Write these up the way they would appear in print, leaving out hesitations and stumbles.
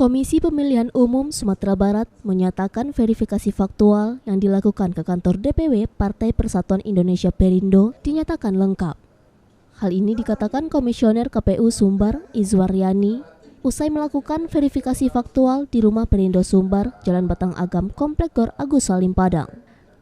Komisi Pemilihan Umum Sumatera Barat menyatakan verifikasi faktual yang dilakukan ke kantor DPW Partai Persatuan Indonesia Perindo dinyatakan lengkap. Hal ini dikatakan Komisioner KPU Sumbar, Izwaryani, usai melakukan verifikasi faktual di rumah Perindo Sumbar, Jalan Batang Agam, Komplek Gor Agus Salim Padang.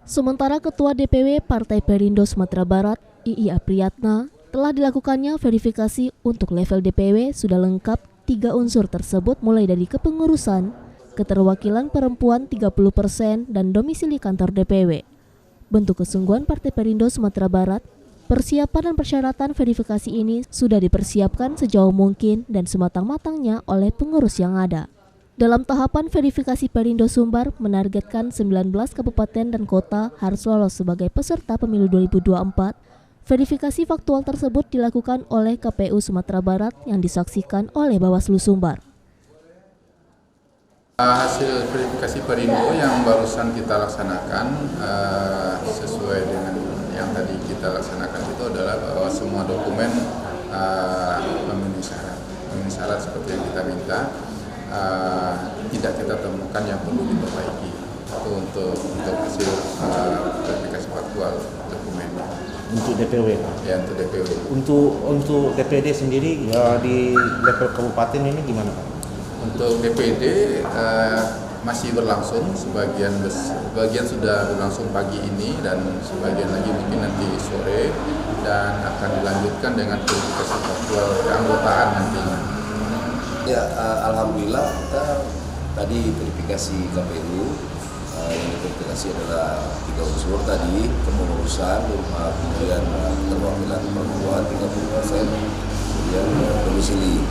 Sementara Ketua DPW Partai Perindo Sumatera Barat, II Apriyatna, telah dilakukannya verifikasi untuk level DPW sudah lengkap 3 unsur tersebut mulai dari kepengurusan, keterwakilan perempuan 30% dan domisili kantor DPW. Bentuk kesungguhan Partai Perindo Sumatera Barat, persiapan dan persyaratan verifikasi ini sudah dipersiapkan sejauh mungkin dan sematang-matangnya oleh pengurus yang ada. Dalam tahapan verifikasi Perindo Sumbar menargetkan 19 kabupaten dan kota harus lolos sebagai peserta pemilu 2024. Verifikasi faktual tersebut dilakukan oleh KPU Sumatera Barat yang disaksikan oleh Bawaslu Sumbar. Hasil verifikasi Perindo yang barusan kita laksanakan sesuai dengan yang tadi kita laksanakan itu adalah bahwa semua dokumen memenuhi syarat seperti yang kita minta, tidak kita temukan yang perlu diperbaiki. Itu untuk hasil verifikasi faktual dokumen. Untuk DPW? Ya, untuk DPW. Untuk DPD sendiri ya, di level kabupaten ini gimana Pak? Untuk DPD masih berlangsung, sebagian sudah berlangsung pagi ini dan sebagian lagi mungkin nanti sore, dan akan dilanjutkan dengan verifikasi faktual keanggotaan nantinya. Ya, alhamdulillah kita tadi verifikasi KPU. Yang diverifikasi adalah 3 unsur tadi, kepengurusan, kemudian keterwakilan perempuan 30%, kemudian domisili.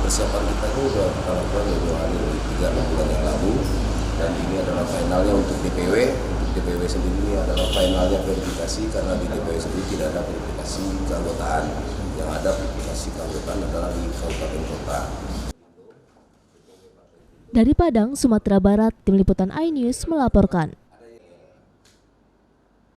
Persiapan kita itu sudah kita lakukan dari 3 bulan yang lalu, dan ini adalah finalnya untuk DPW. Untuk DPW sendiri adalah finalnya verifikasi, karena di DPW sendiri tidak ada verifikasi keanggotaan. Yang ada verifikasi keanggotaan adalah di kabupaten kota. Dari Padang, Sumatera Barat, Tim Liputan iNews melaporkan.